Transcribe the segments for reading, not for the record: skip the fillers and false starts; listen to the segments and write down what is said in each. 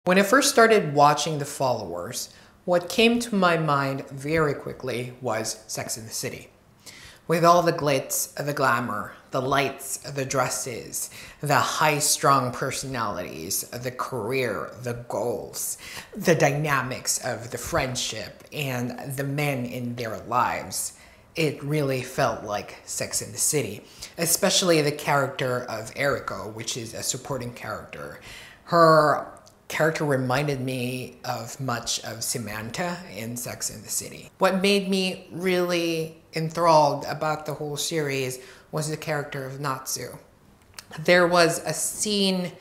When I first started watching The Followers, what came to my mind very quickly was Sex and the City. With all the glitz, the glamour, the lights, the dresses, the high-strung personalities, the career, the goals, the dynamics of the friendship, and the men in their lives, it really felt like Sex and the City. Especially the character of Eriko, which is a supporting character. Her character reminded me of much of Samantha in Sex and the City. What made me really enthralled about the whole series was the character of Natsu. There was a scene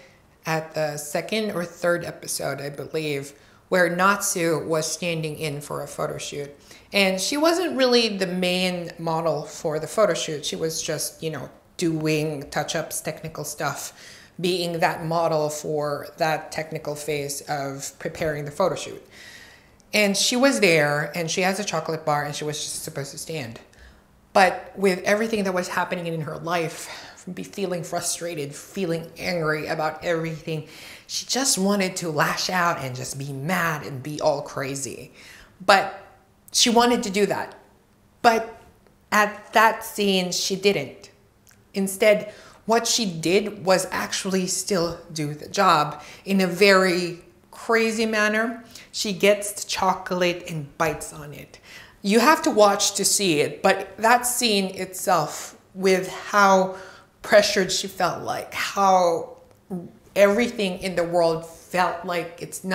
at the second or third episode, I believe, where Natsu was standing in for a photo shoot. And she wasn't really the main model for the photo shoot. She was just, doing touch-ups, technical stuff, being that model for that technical phase of preparing the photo shoot. And she was there, and she has a chocolate bar, and she was just supposed to stand. But with everything that was happening in her life, feeling frustrated, feeling angry about everything, she just wanted to lash out and just be mad and be all crazy. But she wanted to do that. But at that scene, she didn't. Instead, what she did was actually still do the job in a very crazy manner. She gets the chocolate and bites on it. You have to watch to see it, but that scene itself, with how pressured she felt, like how everything in the world felt like it's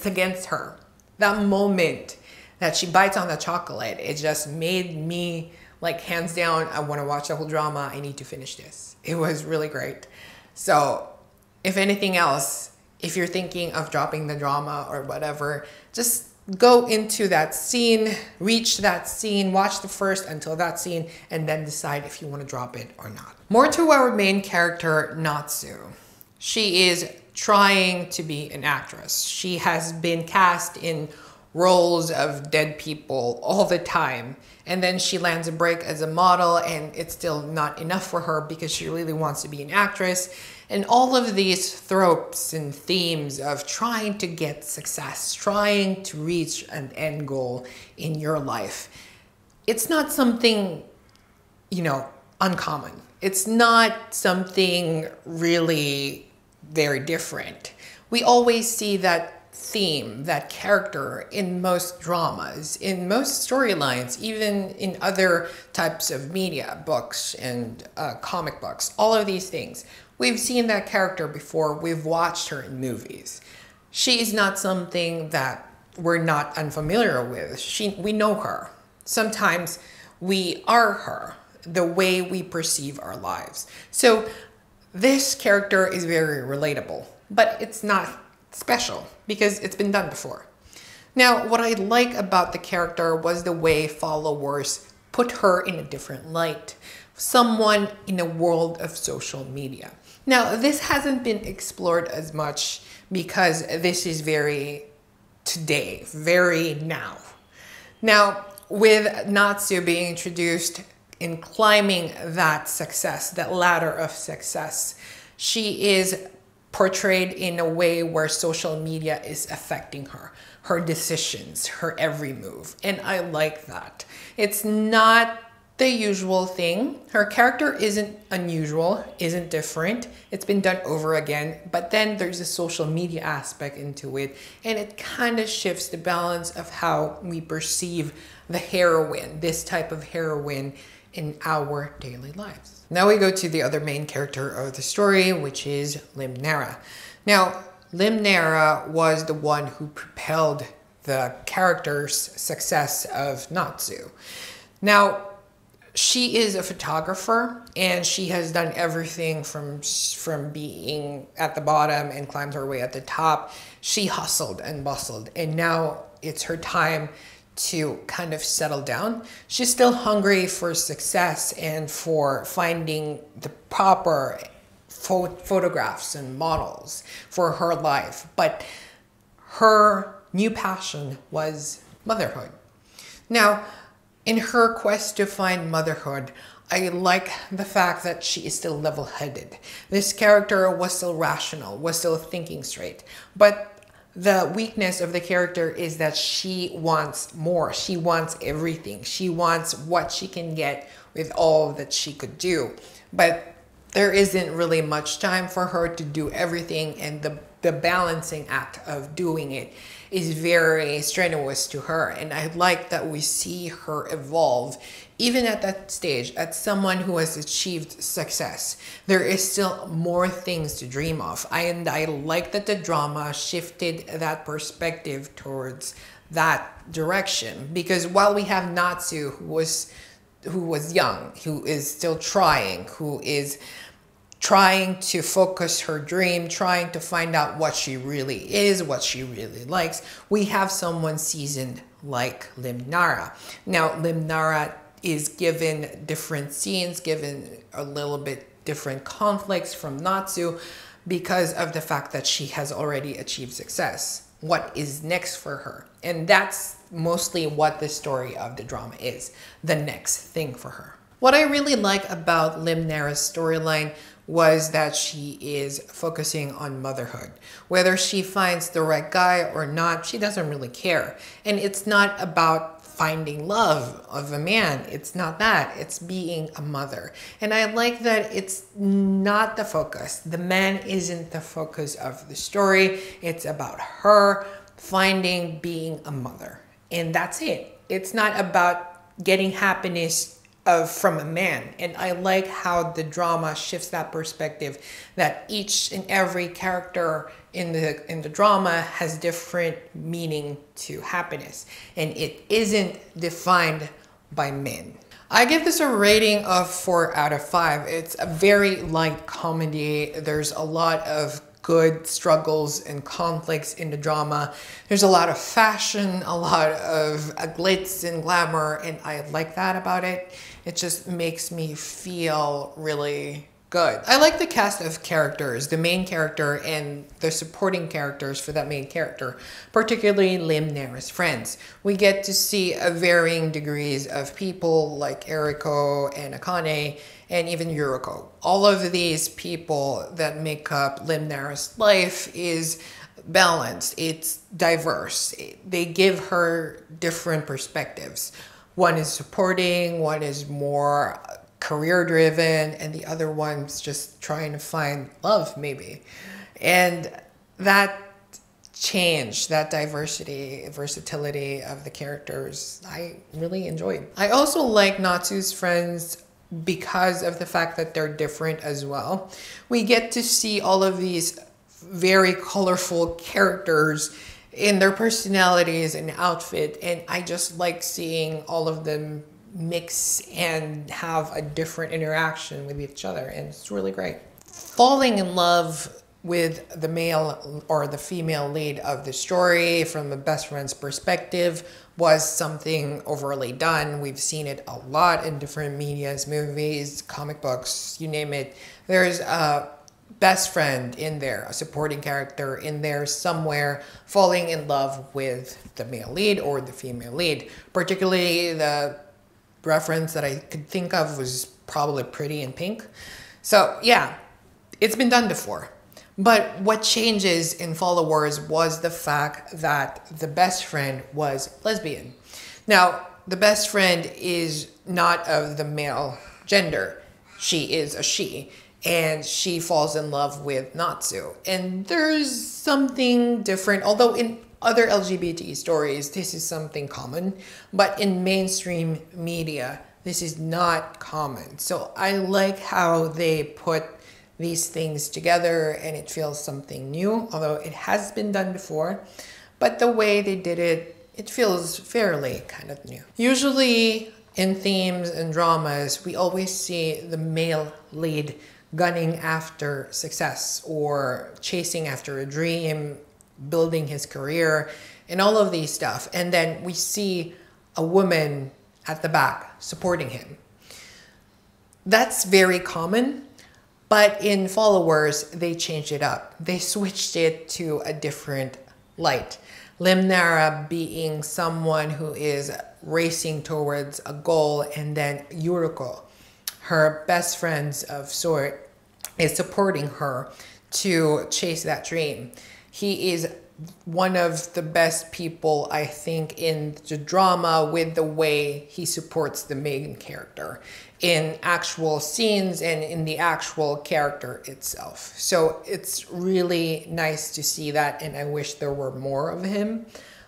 against her. That moment that she bites on the chocolate, it just made me like, hands down, I want to watch the whole drama. I need to finish this. It was really great. So if anything else, if you're thinking of dropping the drama or whatever, just go into that scene, reach that scene, watch the first until that scene, and then decide if you want to drop it or not. More to our main character, Natsu. She is trying to be an actress. She has been cast in roles of dead people all the time. And then she lands a break as a model, and it's still not enough for her because she really wants to be an actress. And all of these tropes and themes of trying to get success, trying to reach an end goal in your life, it's not something, uncommon. It's not something really very different. We always see that theme, that character in most dramas, in most storylines, even in other types of media, books and comic books, all of these things. We've seen that character before. We've watched her in movies. She is not something that we're not unfamiliar with. We know her. Sometimes we are her, the way we perceive our lives. So this character is very relatable, but it's not special because it's been done before. Now, what I like about the character was the way followers put her in a different light. Someone in a world of social media. Now, this hasn't been explored as much because this is very today, very now. Now, with Natsu being introduced in climbing that success, that ladder of success, she is portrayed in a way where social media is affecting her decisions, her every move. And I like that. It's not the usual thing. Her character isn't unusual, isn't different. It's been done over again, but then there's a social media aspect into it, and it kind of shifts the balance of how we perceive the heroine, this type of heroine in our daily lives. Now we go to the other main character of the story, which is Limnera. Now, Limnera was the one who propelled the character's success of Natsu. Now, she is a photographer, and she has done everything from being at the bottom and climbed her way at the top. She hustled and bustled, and now it's her time to kind of settle down. She's still hungry for success and for finding the proper photographs and models for her life. But her new passion was motherhood. Now, in her quest to find motherhood, I like the fact that she is still level-headed. This character was still rational, was still thinking straight. But the weakness of the character is that she wants more. She wants everything. She wants what she can get with all that she could do. But there isn't really much time for her to do everything, and the balancing act of doing it is very strenuous to her. And I like that we see her evolve even at that stage, as someone who has achieved success. There is still more things to dream of. And I like that the drama shifted that perspective towards that direction, because while we have Natsu, who was young, who is still trying, who is trying to focus her dream, trying to find out what she really is, what she really likes, we have someone seasoned like Lim Nara. Now, Lim Nara is given different scenes, given a little bit different conflicts from Natsu because of the fact that she has already achieved success. What is next for her? And that's mostly what the story of the drama is, the next thing for her. What I really like about Lim Nara's storyline was that she is focusing on motherhood. Whether she finds the right guy or not, she doesn't really care. And it's not about finding love of a man. It's not that. It's being a mother. And I like that it's not the focus. The man isn't the focus of the story. It's about her finding being a mother. And that's it. It's not about getting happiness from a man. And I like how the drama shifts that perspective, that each and every character in the drama has different meaning to happiness, and it isn't defined by men. I give this a rating of 4 out of 5. It's a very light comedy. There's a lot of good struggles and conflicts in the drama. There's a lot of fashion, a lot of glitz and glamour, and I like that about it. It just makes me feel really good. I like the cast of characters, the main character and the supporting characters for that main character, particularly Lim Nara's friends. We get to see varying degrees of people like Eriko and Akane and even Yuriko. All of these people that make up Lim Nara's life is balanced, it's diverse. They give her different perspectives. One is supporting, one is more career driven, and the other one's just trying to find love maybe. And that change, that diversity, versatility of the characters, I really enjoyed. I also like Natsu's friends because of the fact that they're different as well. We get to see all of these very colorful characters in their personalities and outfit, and I just like seeing all of them mix and have a different interaction with each other, and it's really great. Falling in love with the male or the female lead of the story from a best friend's perspective was something overly done. We've seen it a lot in different medias, movies, comic books, you name it. There's a best friend in there, a supporting character in there somewhere falling in love with the male lead or the female lead. Particularly the reference that I could think of was probably Pretty in Pink. So yeah, it's been done before. But what changes in Followers was the fact that the best friend was lesbian. Now, the best friend is not of the male gender. She is a she. And she falls in love with Natsu. And there's something different, although in other LGBT stories, this is something common. But in mainstream media, this is not common. So I like how they put these things together and it feels something new, although it has been done before. But the way they did it, it feels fairly kind of new. Usually in themes and dramas, we always see the male lead gunning after success or chasing after a dream, building his career, and all of these stuff. And then we see a woman at the back supporting him. That's very common, but in Followers, they changed it up. They switched it to a different light. Lim Nara being someone who is racing towards a goal, and then Yuriko, her best friends of sort, is supporting her to chase that dream. He is one of the best people, I think, in the drama with the way he supports the main character in actual scenes and in the actual character itself. So it's really nice to see that, and I wish there were more of him,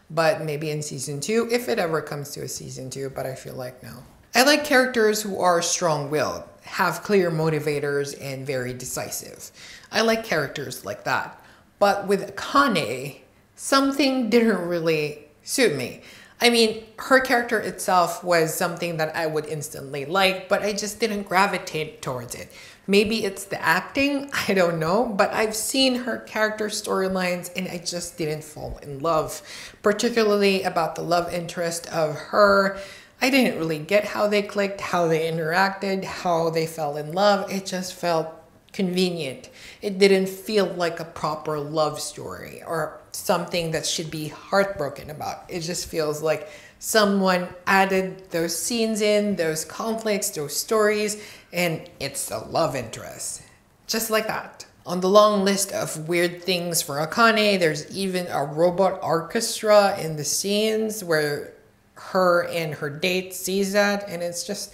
but maybe in season 2, if it ever comes to a season 2, but I feel like no. I like characters who are strong-willed, have clear motivators, and very decisive. I like characters like that. But with Akane, something didn't really suit me. I mean, her character itself was something that I would instantly like, but I just didn't gravitate towards it. Maybe it's the acting, I don't know, but I've seen her character storylines and I just didn't fall in love, particularly about the love interest of her. I didn't really get how they clicked, how they interacted, how they fell in love. It just felt convenient. It didn't feel like a proper love story or something that should be heartbroken about. It just feels like someone added those scenes in, those conflicts, those stories, and it's a love interest. Just like that. On the long list of weird things for Akane, there's even a robot orchestra in the scenes where her and her date sees that, and it's just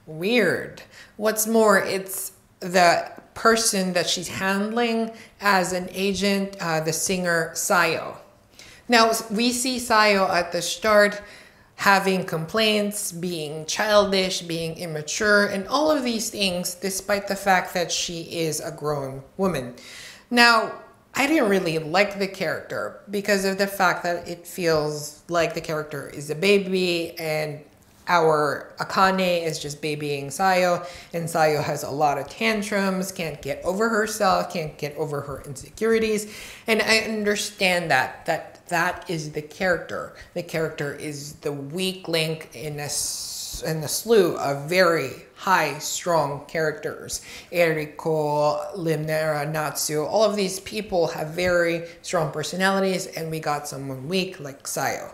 weird. What's more, it's the person that she's handling as an agent, the singer Sayo. Now, we see Sayo at the start having complaints, being childish, being immature, and all of these things despite the fact that she is a grown woman. Now, I didn't really like the character because of the fact that it feels like the character is a baby and our Akane is just babying Sayo, and Sayo has a lot of tantrums, can't get over herself, can't get over her insecurities, and I understand that is the character. The character is the weak link in a slew of very high, strong characters. Eriko, Limnera, Natsu, all of these people have very strong personalities, and we got someone weak like Sayo.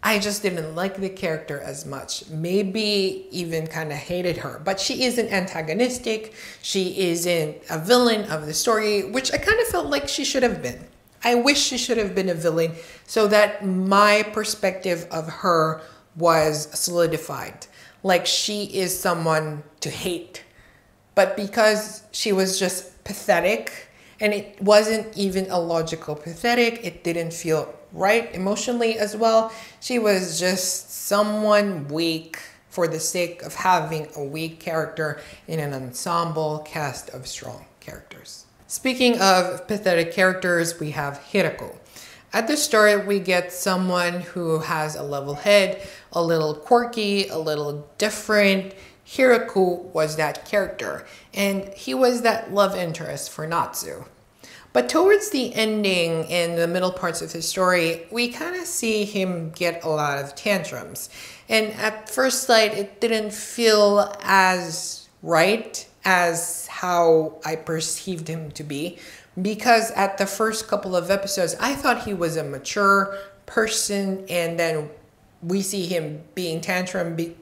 I just didn't like the character as much. Maybe even kind of hated her. But she isn't antagonistic. She isn't a villain of the story, which I kind of felt like she should have been. I wish she should have been a villain so that my perspective of her was solidified. Like she is someone to hate. But because she was just pathetic, and it wasn't even a logical pathetic, it didn't feel right emotionally as well. She was just someone weak for the sake of having a weak character in an ensemble cast of strong characters. Speaking of pathetic characters, we have Hirako. At the start, we get someone who has a level head, a little quirky, a little different. Hirako was that character, and he was that love interest for Natsu. But towards the ending and the middle parts of his story, we kind of see him get a lot of tantrums. And at first sight, it didn't feel as right as how I perceived him to be. Because at the first couple of episodes, I thought he was a mature person, and then we see him being throwing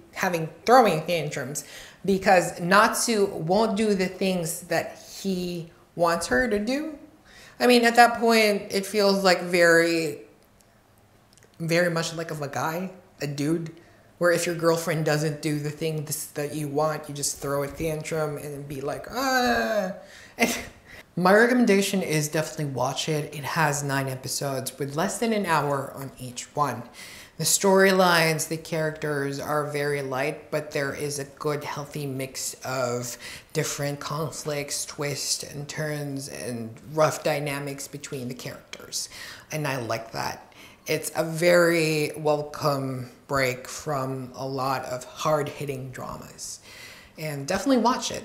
tantrums because Natsu won't do the things that he wants her to do. I mean, at that point, it feels like very much like of a guy, a dude, where if your girlfriend doesn't do the things that you want, you just throw a tantrum and be like, ah. My recommendation is definitely watch it. It has 9 episodes with less than an hour on each one. The storylines, the characters are very light, but there is a good, healthy mix of different conflicts, twists and turns, and rough dynamics between the characters. And I like that. It's a very welcome break from a lot of hard-hitting dramas. And definitely watch it.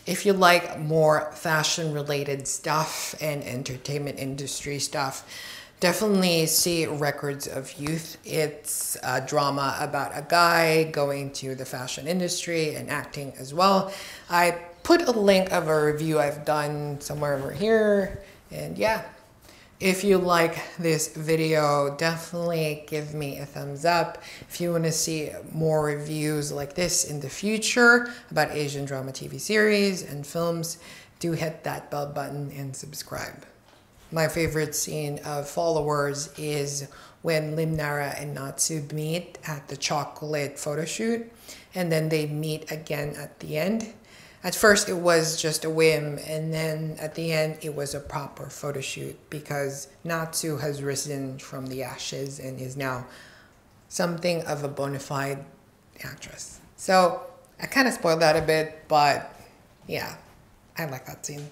If you like more fashion-related stuff and entertainment industry stuff, definitely see Records of Youth. It's a drama about a guy going to the fashion industry and acting as well. I put a link of a review I've done somewhere over here. And yeah, If you like this video, definitely give me a thumbs up. If you want to see more reviews like this in the future about Asian drama TV series and films, do hit that bell button and subscribe. My favorite scene of Followers is when Limnara and Natsu meet at the chocolate photo shoot, and then they meet again at the end. At first it was just a whim, and then at the end it was a proper photo shoot because Natsu has risen from the ashes and is now something of a bona fide actress. So I kind of spoiled that a bit, but yeah, I like that scene.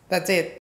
That's it.